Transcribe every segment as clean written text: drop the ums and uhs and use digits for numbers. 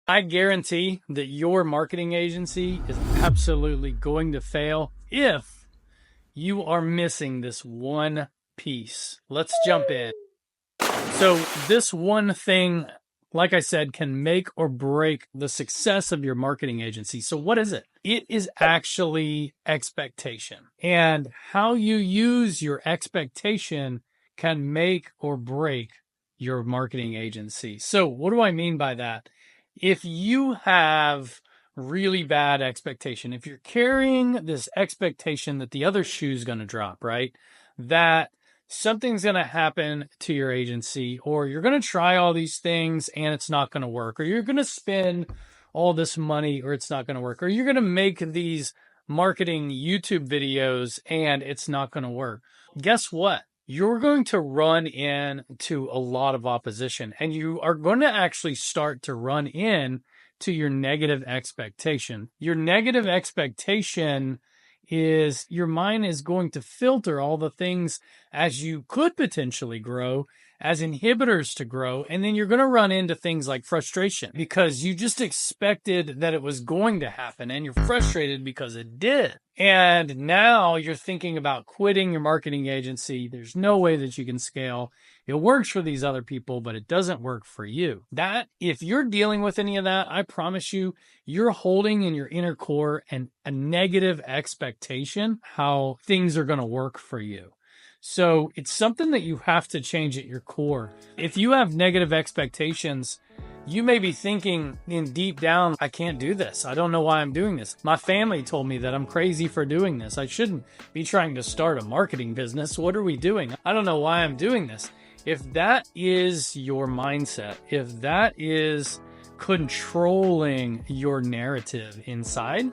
I guarantee that your marketing agency is absolutely going to fail if you are missing this one piece. Let's jump in. So this one thing, like I said, can make or break the success of your marketing agency. So what is it? It is actually expectation. And how you use your expectation can make or break your marketing agency. So what do I mean by that? If you have really bad expectation, if you're carrying this expectation that the other shoe's going to drop, right? That something's going to happen to your agency, or you're going to try all these things and it's not going to work, or you're going to spend all this money or it's not going to work, or you're going to make these marketing YouTube videos and it's not going to work. Guess what? You're going to run into a lot of opposition, and you are going to actually start to run in to your negative expectation. Your negative expectation is your mind is going to filter all the things as you could potentially grow as inhibitors to grow. And then you're going to run into things like frustration because you just expected that it was going to happen and you're frustrated because it did. And now you're thinking about quitting your marketing agency. There's no way that you can scale. It works for these other people, but it doesn't work for you. That, if you're dealing with any of that, I promise you, you're holding in your inner core a negative expectation how things are going to work for you. So it's something that you have to change at your core. If you have negative expectations, you may be thinking in deep down, I can't do this. I don't know why I'm doing this. My family told me that I'm crazy for doing this. I shouldn't be trying to start a marketing business. What are we doing? I don't know why I'm doing this. If that is your mindset, if that is controlling your narrative inside,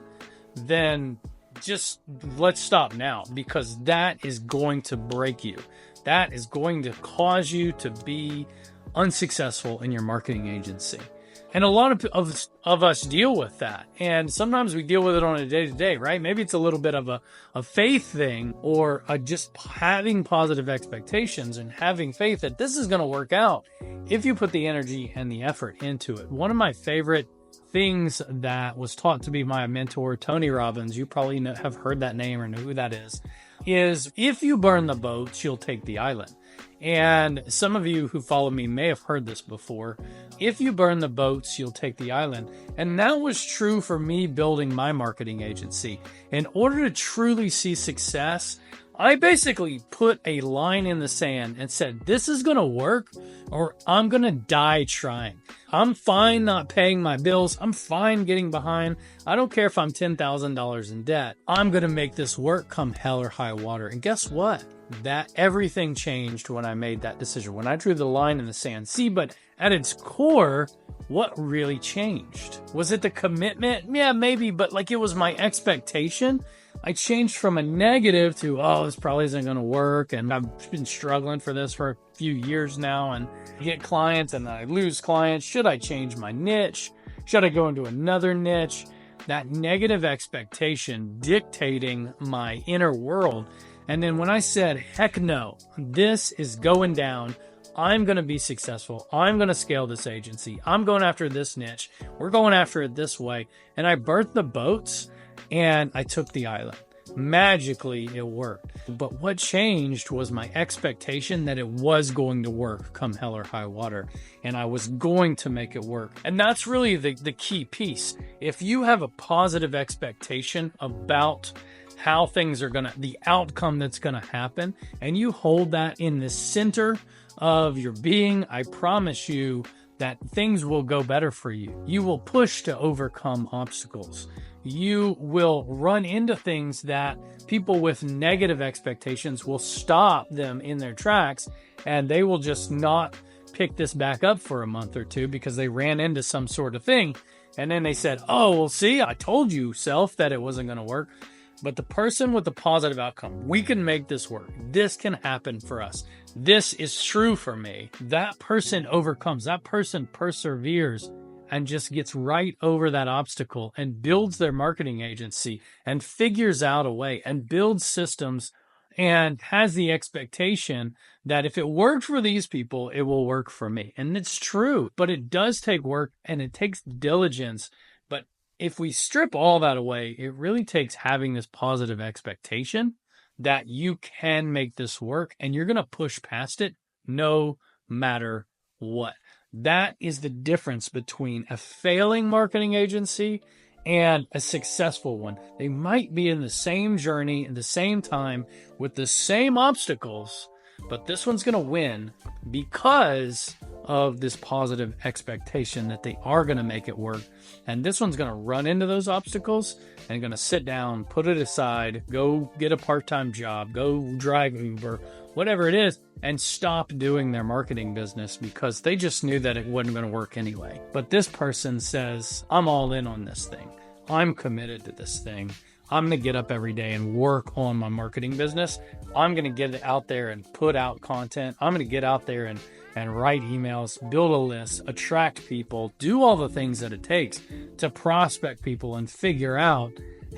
then just let's stop now, because that is going to break you. That is going to cause you to be unsuccessful in your marketing agency. And a lot of us deal with that. And sometimes we deal with it on a day-to-day, right? Maybe it's a little bit of a faith thing, or just having positive expectations and having faith that this is going to work out if you put the energy and the effort into it. One of my favorite things that was taught to be my mentor, Tony Robbins, you probably have heard that name or know who that is if you burn the boats, you'll take the island. And some of you who follow me may have heard this before. If you burn the boats, you'll take the island. And that was true for me building my marketing agency. In order to truly see success, I basically put a line in the sand and said, this is going to work or I'm going to die trying. I'm fine not paying my bills. I'm fine getting behind. I don't care if I'm $10,000 in debt. I'm going to make this work come hell or high water. And guess what? That everything changed when I made that decision, when I drew the line in the sand. See, but at its core, what really changed? Was it the commitment? Yeah, maybe, but like it was my expectation. I changed from a negative to, oh, this probably isn't going to work. And I've been struggling for this for a few years now and get clients and I lose clients. Should I change my niche? Should I go into another niche? That negative expectation dictating my inner world. And then when I said, heck no, this is going down. I'm going to be successful. I'm going to scale this agency. I'm going after this niche. We're going after it this way. And I burnt the boats and I took the island. Magically, it worked. But what changed was my expectation that it was going to work come hell or high water. And I was going to make it work. And that's really the key piece. If you have a positive expectation about how things are the outcome that's going to happen, and you hold that in the center of your being, I promise you that things will go better for you. You will push to overcome obstacles. You will run into things that people with negative expectations will stop them in their tracks, and they will just not pick this back up for a month or two because they ran into some sort of thing. And then they said, oh, well, see, I told you, self, that it wasn't going to work. But the person with the positive outcome, we can make this work. This can happen for us. This is true for me. That person overcomes, that person perseveres and just gets right over that obstacle and builds their marketing agency and figures out a way and builds systems and has the expectation that if it worked for these people, it will work for me. And it's true, but it does take work and it takes diligence. But if we strip all that away, it really takes having this positive expectation that you can make this work and you're going to push past it no matter what. That is the difference between a failing marketing agency and a successful one. They might be in the same journey at the same time with the same obstacles, but this one's going to win because of this positive expectation that they are going to make it work. And this one's going to run into those obstacles and going to sit down, put it aside, go get a part-time job, go drive Uber, whatever it is, and stop doing their marketing business because they just knew that it wasn't going to work anyway. But this person says, I'm all in on this thing. I'm committed to this thing. I'm going to get up every day and work on my marketing business. I'm going to get it out there and put out content. I'm going to get out there and write emails, build a list, attract people, do all the things that it takes to prospect people and figure out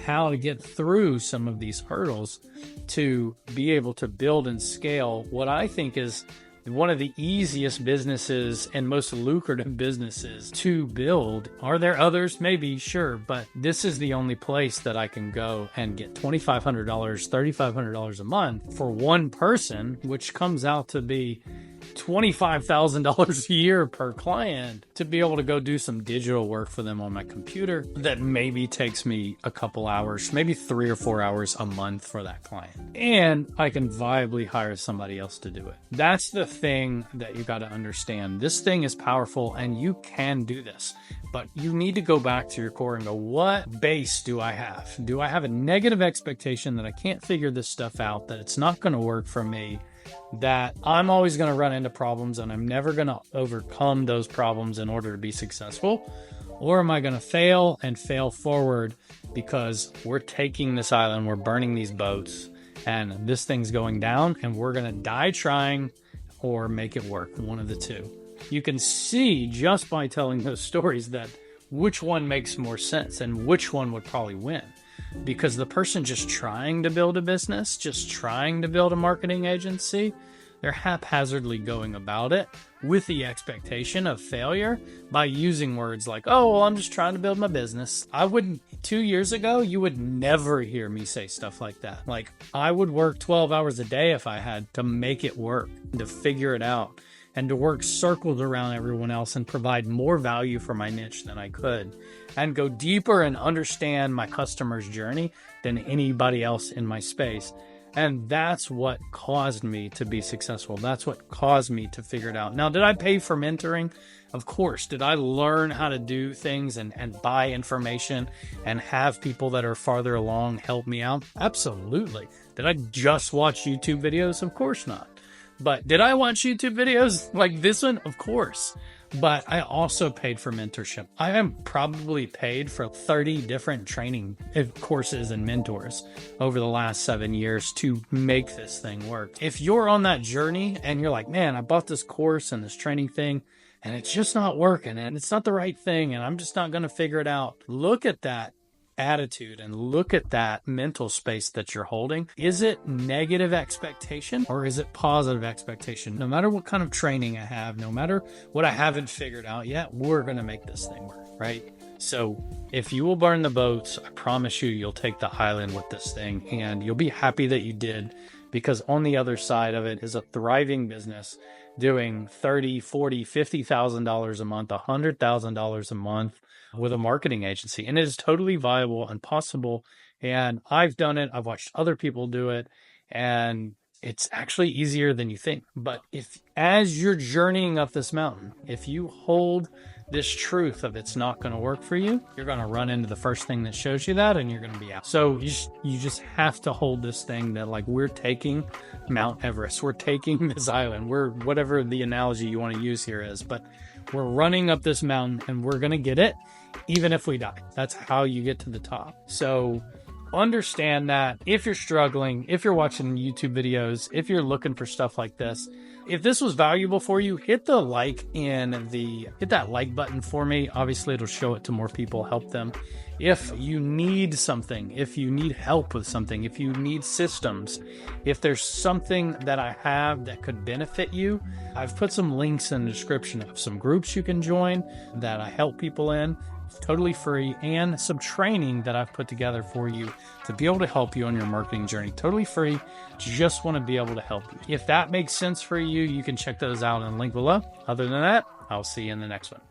how to get through some of these hurdles to be able to build and scale what I think is one of the easiest businesses and most lucrative businesses to build. Are there others? Maybe, sure, but this is the only place that I can go and get $2,500, $3,500 a month for one person, which comes out to be $25,000 a year per client to be able to go do some digital work for them on my computer that maybe takes me a couple hours, maybe 3 or 4 hours a month for that client. And I can viably hire somebody else to do it. That's the thing that you got to understand. This thing is powerful and you can do this, but you need to go back to your core and go, what base do I have? Do I have a negative expectation that I can't figure this stuff out, that it's not going to work for me, that I'm always going to run into problems and I'm never going to overcome those problems in order to be successful? Or am I going to fail and fail forward because we're taking this island, we're burning these boats, and this thing's going down and we're going to die trying or make it work? One of the two. You can see just by telling those stories that which one makes more sense and which one would probably win. Because the person just trying to build a business, just trying to build a marketing agency, they're haphazardly going about it with the expectation of failure by using words like, oh, well, I'm just trying to build my business. 2 years ago, you would never hear me say stuff like that. Like, I would work 12 hours a day if I had to make it work, to figure it out, and to work circles around everyone else and provide more value for my niche than I could, and go deeper and understand my customer's journey than anybody else in my space. And that's what caused me to be successful. That's what caused me to figure it out. Now, did I pay for mentoring? Of course. Did I learn how to do things and buy information and have people that are farther along help me out? Absolutely. Did I just watch YouTube videos? Of course not. But did I watch YouTube videos like this one? Of course. But I also paid for mentorship. I am probably paid for 30 different training courses and mentors over the last 7 years to make this thing work. If you're on that journey and you're like, man, I bought this course and this training thing and it's just not working and it's not the right thing and I'm just not going to figure it out, look at that attitude and look at that mental space that you're holding. Is it negative expectation or is it positive expectation? No matter what kind of training I have, no matter what I haven't figured out yet, we're going to make this thing work, right? So if you will burn the boats, I promise you'll take the island with this thing and you'll be happy that you did, because on the other side of it is a thriving business doing $30,000, $40,000, $50,000 a month, $100,000 a month with a marketing agency. And it is totally viable and possible. And I've done it. I've watched other people do it. And it's actually easier than you think. But as you're journeying up this mountain, if you hold this truth of it's not going to work for you, you're going to run into the first thing that shows you that and you're going to be out. So you just have to hold this thing that, like, we're taking Mount Everest. We're taking this island. We're whatever the analogy you want to use here is, but we're running up this mountain and we're going to get it even if we die. That's how you get to the top. So understand that if you're struggling, if you're watching YouTube videos, if you're looking for stuff like this, if this was valuable for you, hit that like button for me. Obviously, it'll show it to more people, help them. If you need something, if you need help with something, if you need systems, if there's something that I have that could benefit you, I've put some links in the description of some groups you can join that I help people in. It's totally free, and some training that I've put together for you to be able to help you on your marketing journey. Totally free. Just want to be able to help you. If that makes sense for you, you can check those out in the link below. Other than that, I'll see you in the next one.